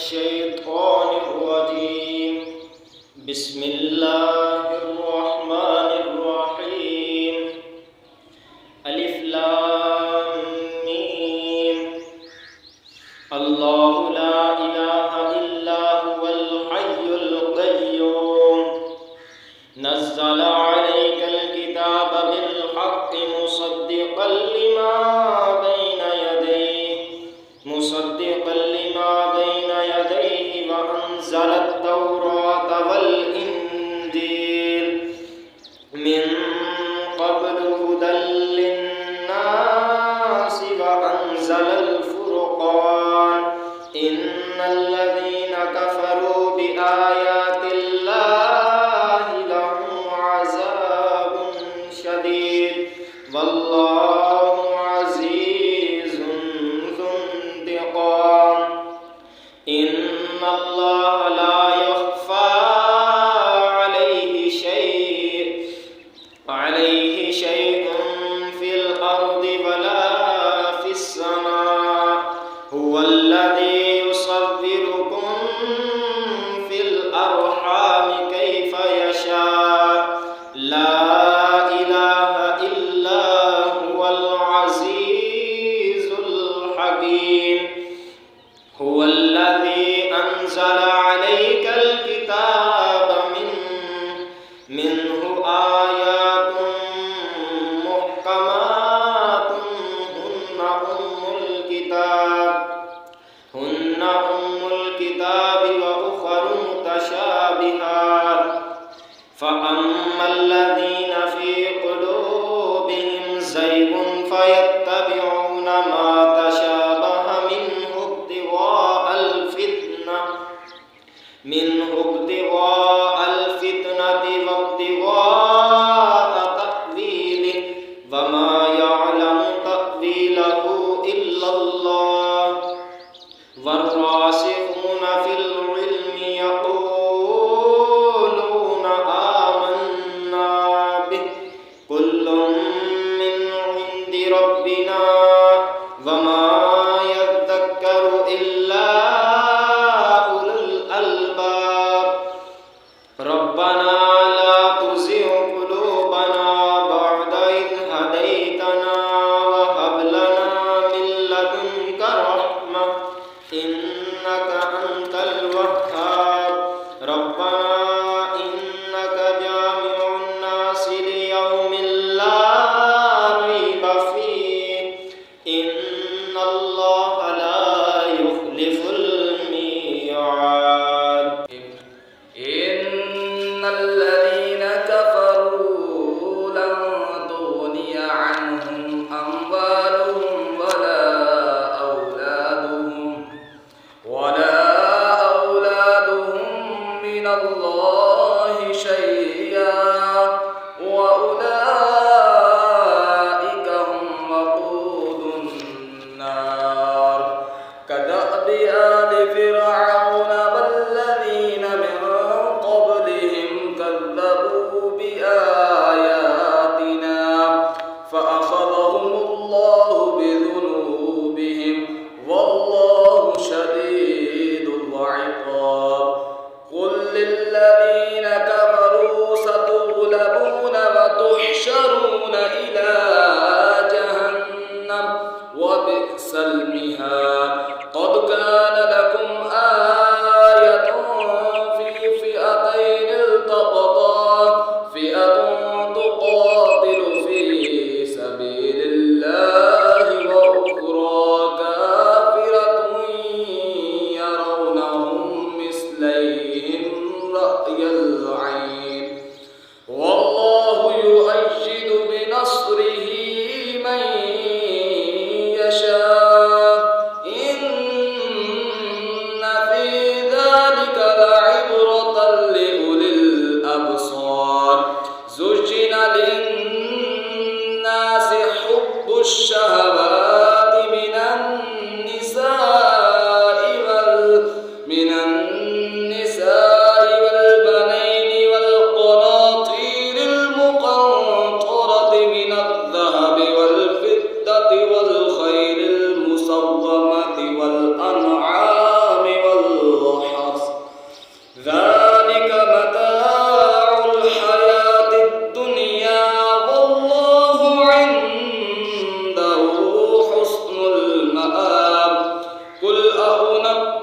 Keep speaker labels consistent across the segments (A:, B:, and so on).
A: الشيطان الرجيم. بسم الله الرحمن الرحيم. ألف لام ميم. الله لا إله إلا هو الحي القيوم. نزل عليك الكتاب بالحق مصدقا لما بين يديه وأنزل التوراة والإنجيل من قبل هدى للناس وأنزل الفرقان. إن الذين كفروا بآيات الله لهم عذاب شديد والله عزيز ذو انتقام. إن الله لا يخفى عليه شيء في الأرض ولا في السماء. هو الذي يصوركم في الأرحام كيف يشاء. لا إله إلا هو العزيز الحكيم. هو الذي أنزل عليك الكتاب منه آيات محكمات هن أم الكتاب وأخر متشابهات. فأما الذين في قلوبهم زيغ فيتبعون ما تشابه منه ابتغاء الفتنة وابتغاء تأويله وما يعلم تأويله إلا الله. والراسخون في العلم يقولون آمنا به كل من عند ربنا وما يذكر إلا أولو الألباب. ربنا لا تزغ قلوبنا بعد إذ هديتنا وهب لنا من لدنك رحمة إنك أنت الوهاب. ربنا إنك جامع الناس ليوم لا ريب فيه. إن الله لا يخلف الميعاد.
B: إن الذين كفروا لن تغني عنهم أموالهم ولا أولادهم من الله شيئا وأولئك هم وقود النار. كدأب آل فرعون والذين من قبلهم كذبوا بآياتنا فأخذهم الله بذنوبهم والله شديد العقاب. قل للذين كفروا ستغلبون وتحشرون إلى جهنم وبئس المهاد. قد كان لكم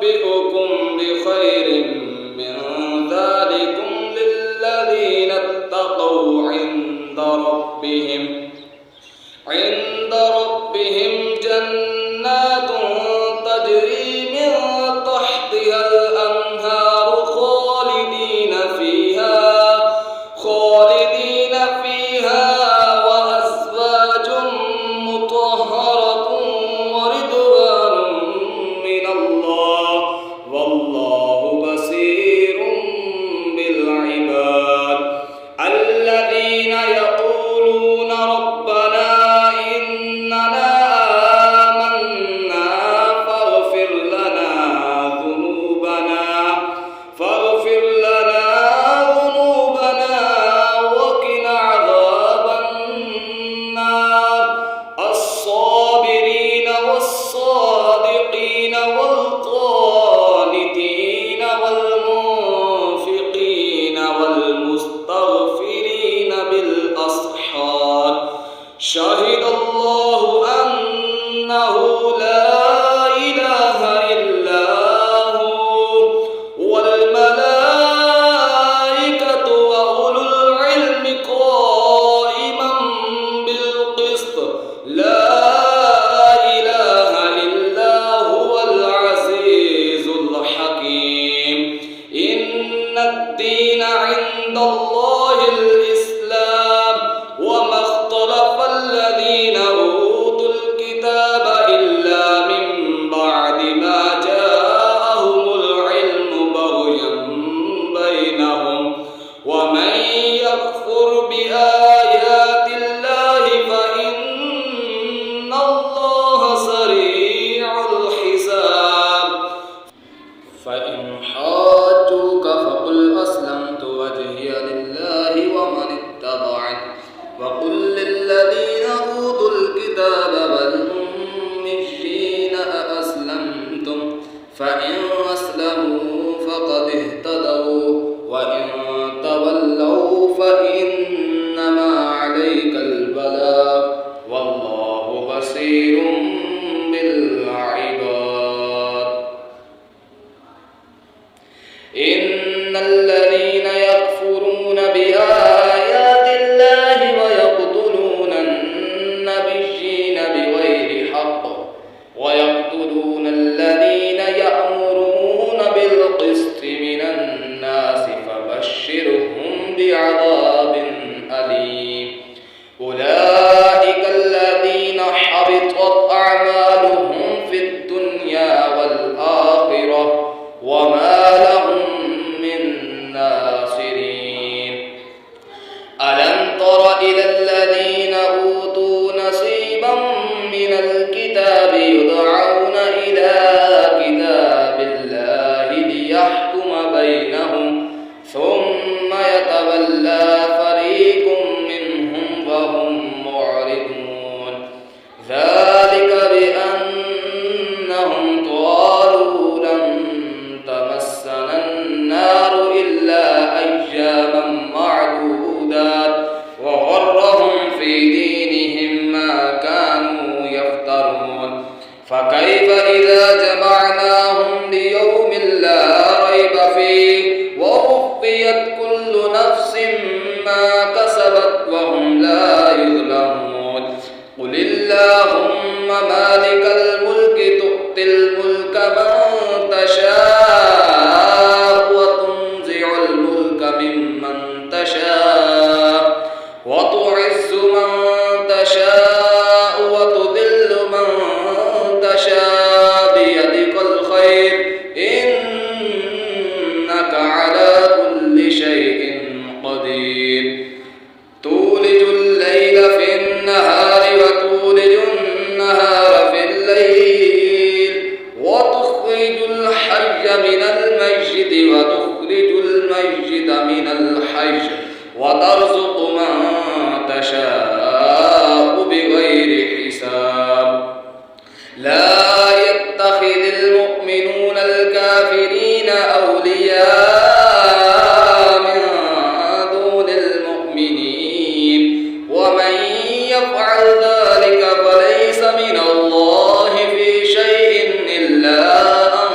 B: أنبئكم بخير من ذلكم للذين اتقوا عند ربهم جنات تجري من تحتها الأنهار خالدين فيها وأزواج مطهرة ورضوان من الله والله بصير بالعباد الذين يقولون ربنا إننا آمنا فاغفر لنا ذنوبنا وقنا عذاب النار الصابرين والصادقين والقانتين والمنفقين والمستغفرين بالأسحار شهد الله أنه لا إله إلا هو والملائكة وأولو العلم قائما بالقسط لا إله إلا هو العزيز الحكيم إن الدين عند الله الإسلام وما اختلف الذين أوتوا الكتاب إلا من بعد ما جاءهم العلم بغيا بينهم ومن يكفر بآيات الله فإن الله سريع الحساب فإن حاجوك فقل أسلمت وجهي لله ومن اتبعني وقل للذين أوتوا الكتاب والأميين أأسلمتم فإن أسلموا فقد اهتدوا وإن تولوا فإنما عليك البلاغ والله بصير بالعباد إن الذين يكفرون بآيات الله ويقتلون النبيين بغير حق ويقتلون الذين يأمرون بالقسط من الناس فبشرهم بعذاب أليم أولئك الذين حبطت أعمالهم في الدنيا والآخرة وما لهم من ناصرين ألم تر إلى الذين أوتوا نصيبا من الكتاب يدعون إلى كتاب الله ليحكم بينهم ثم يتولى فريق منهم وهم معرضون ذلك بأنهم قالوا لن تمسنا النار إلا أياما معدودات وغرهم في دينهم ما كانوا يفترون فكيف إذا جمعناهم ليوم لا ريب فيه ووفيت كل نفس ما كسبت وهم لا يظلمون قل اللهم مالك الملك تؤتي الملك من تشاء وتنزع الملك ممن تشاء وتعز من تشاء وتذل من تشاء بيدك الخير إنك على كل شيء قدير تولج الليل في النهار وتولج النهار في الليل وتخرج الحي من الميت وتخرج الميت من الحي وترزق من تشاء بغير حساب لا يتخذ المؤمنون الكافرين أولياء من دون المؤمنين ومن يفعل ذلك فليس من الله في شيء إلا أن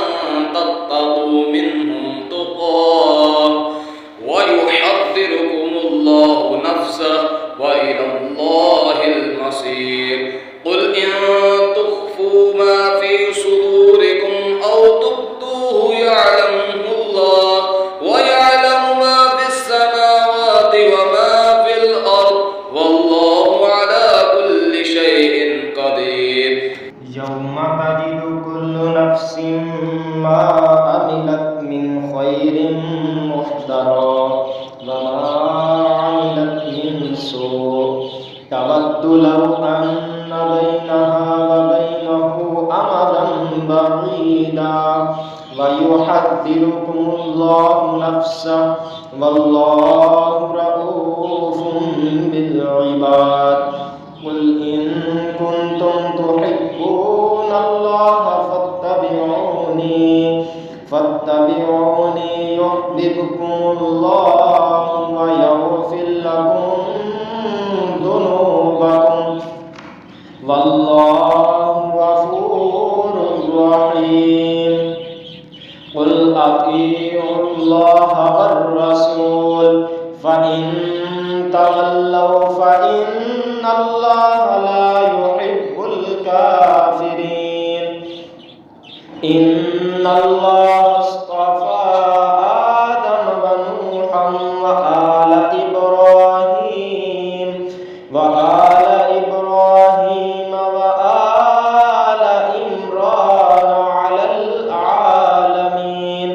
A: نفس ما عملت من خير محضرا وما عملت من سوء تود لو أن بينها وبينه أمدا بعيدا ويحذركم الله نفسه والله رؤوف بالعباد قل إن كنتم تحبون الله فاتبعوني يحببكم الله ويغفر لكم ذنوبكم والله غفور رحيم قل أطيعوا الله والرسول فإن تولوا فإن الله لا يحب الكافرين إن الله اصطفى آدم ونوحا وآل إبراهيم وآل عمران على العالمين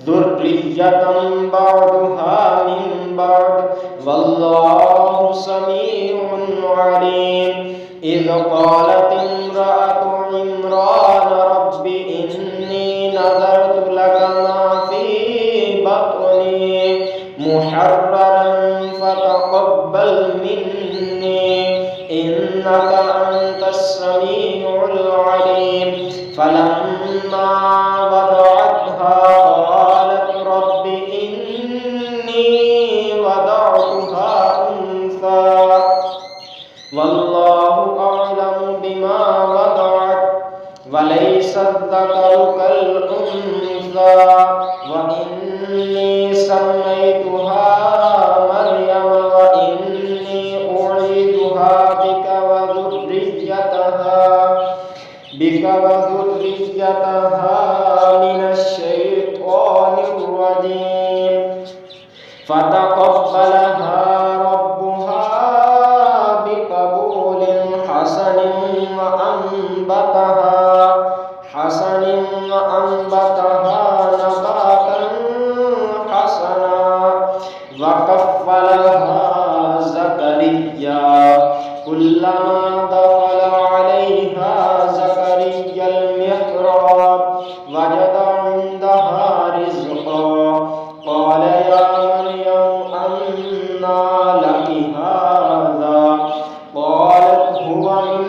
A: ذرية بعضها من بعض والله سميع عليم إذ قالت امرأة عمران رب إني نذرت لك ما في بطني محررا فتقبل مني إنك أنت السميع العليم فلما وضعتها قالت رب إني وضعتها أنثى والله أعلم بما وضعت وليس الذكر كالأنثى وإني سميتها مريم وإني أعيذها بك وذريتها من الشيطان الرجيم فتقبلها ربها بقبول حسن وأنبتها نباتا حسنا وكفلها زكريا كلما دخل عليها زكريا المحراب وجد عندها رزقا قال يا مريم أنى لك هذا قالت هو من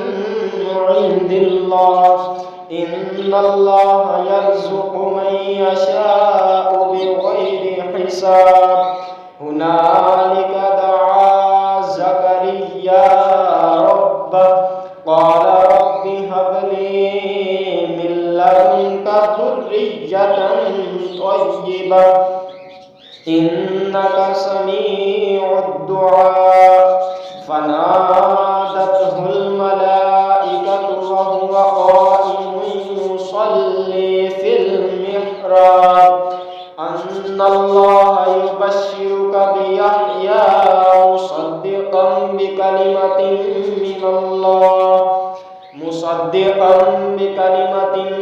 A: عند الله إن الله يرزق من يشاء بغير حساب هنالك دعا زكريا ربه قال رب هب لي من لدنك ذرية طيبة إنك سميع الدعاء فنادته الملائكة وهو قائم يصلي في المحراب أن الله يبشرك بيحيى مصدقا بكلمة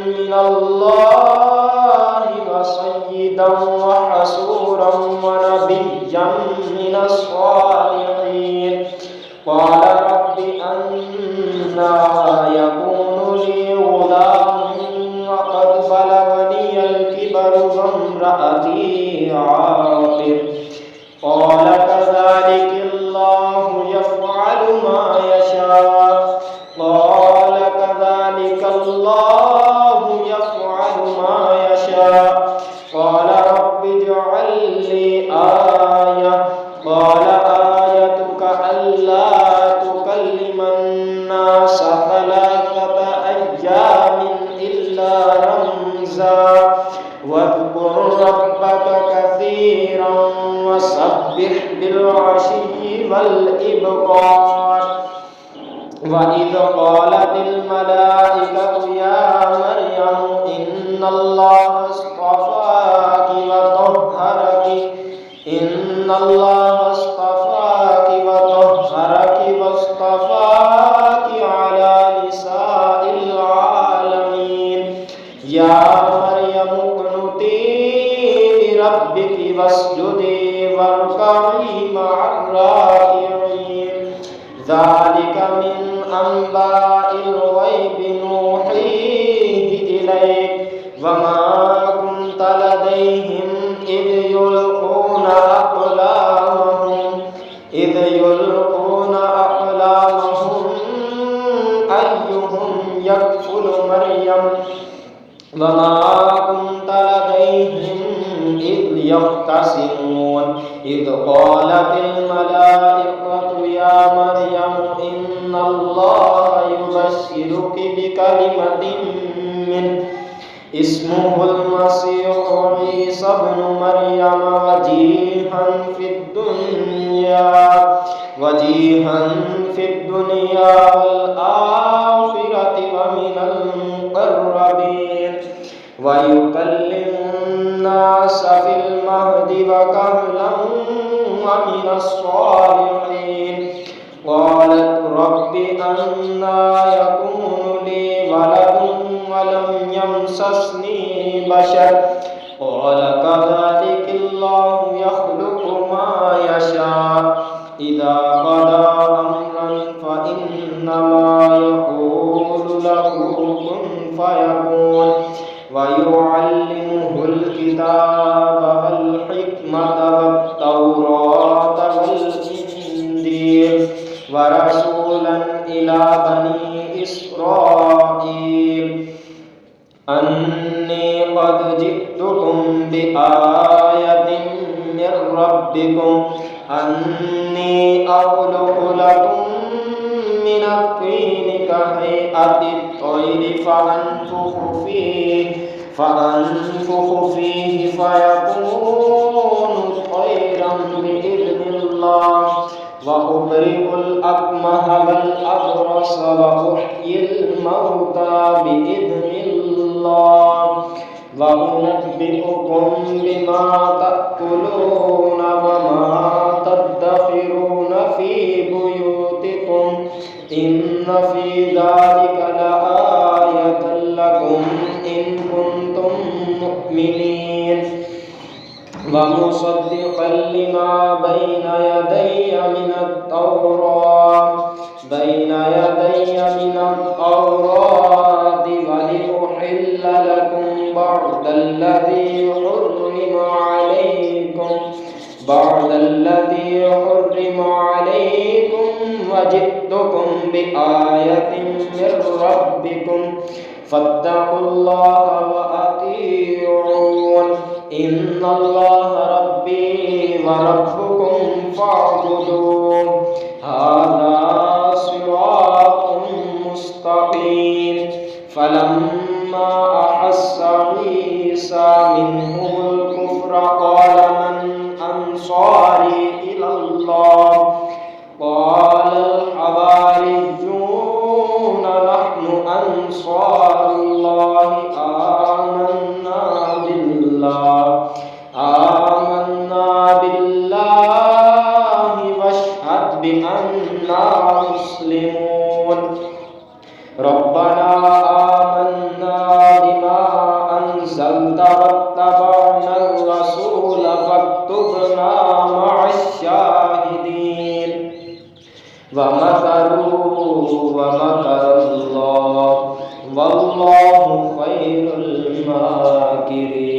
A: من الله وسيدا وحسورا ونبيا من الصالحين قال رب أنى يكون لي غلام وقد بلغني الكبر وامرأتي عاقر قال كذلك الله يفعل ما يشاء قال كذلك الله يفعل ما يشاء قال رب اجعل لي آية قال آيتك ألا تكلم الناس 3 أيام إلا رمزا واذكر ربك كثيرا وسبح بالعشي والإبكار وإذ قالت الملائكة يا مريم إن الله اصطفاك واصطفاك على نساء العالمين يا يا مريم اقنتي لربك واسجدي واركعي مع الراكعين ذلك من أنباء الغيب نوحيه إليك وما كنت لديهم إذ يلقون أقلامهم أيهم يكفل مريم وما كنت لديهم إذ يختصمون إذ قالت الملائكة يا مريم إن الله يبشرك بكلمة منه اسمه المسيح عيسى ابن مريم وجيها في الدنيا والآخرة ومن المقربين ويكلم الناس في المهد وكهلا ومن الصالحين قالت رب أنى يكون لي ولد ولم يمسسني بشر قال كذلك الله يخلق ما يشاء إذا قضى أمرا فإنما يقول له كن فيكون ويعلمه الكتاب والحكمة والتوراة والإنجيل ورسولا إلى بني إسرائيل أني قد جئتكم بآية من ربكم أني أخلق لكم من الطين كهيئة الطير فأنفخ فيه فيكون طيرا بإذن الله وأبرئ الأكمه والأبرص وأحيي الموتى بإذن الله وأنبئكم بما تأكلون وما تدخرون في بيوتكم إن في ذلك لآية لكم إن كنتم مؤمنين ومصدقا لما بين يدي من التوراة ولأحل لكم بعض الذي حرم عليكم وجئتكم بآية من ربكم فاتقوا الله وأطيعون إن الله ربي وربكم فاعبدوه هذا صراط مستقيم فلما أحس عيسى منهم الكفر قال من أنصاري إلى الله قال الحواريون نحن أنصار الله آمنا بالله واشهد بأننا مسلمون ربنا آمنا بما أنزلت واتبعنا الرسول فاكتبنا مع الشاهدين ومكر الله والله خير الماكرين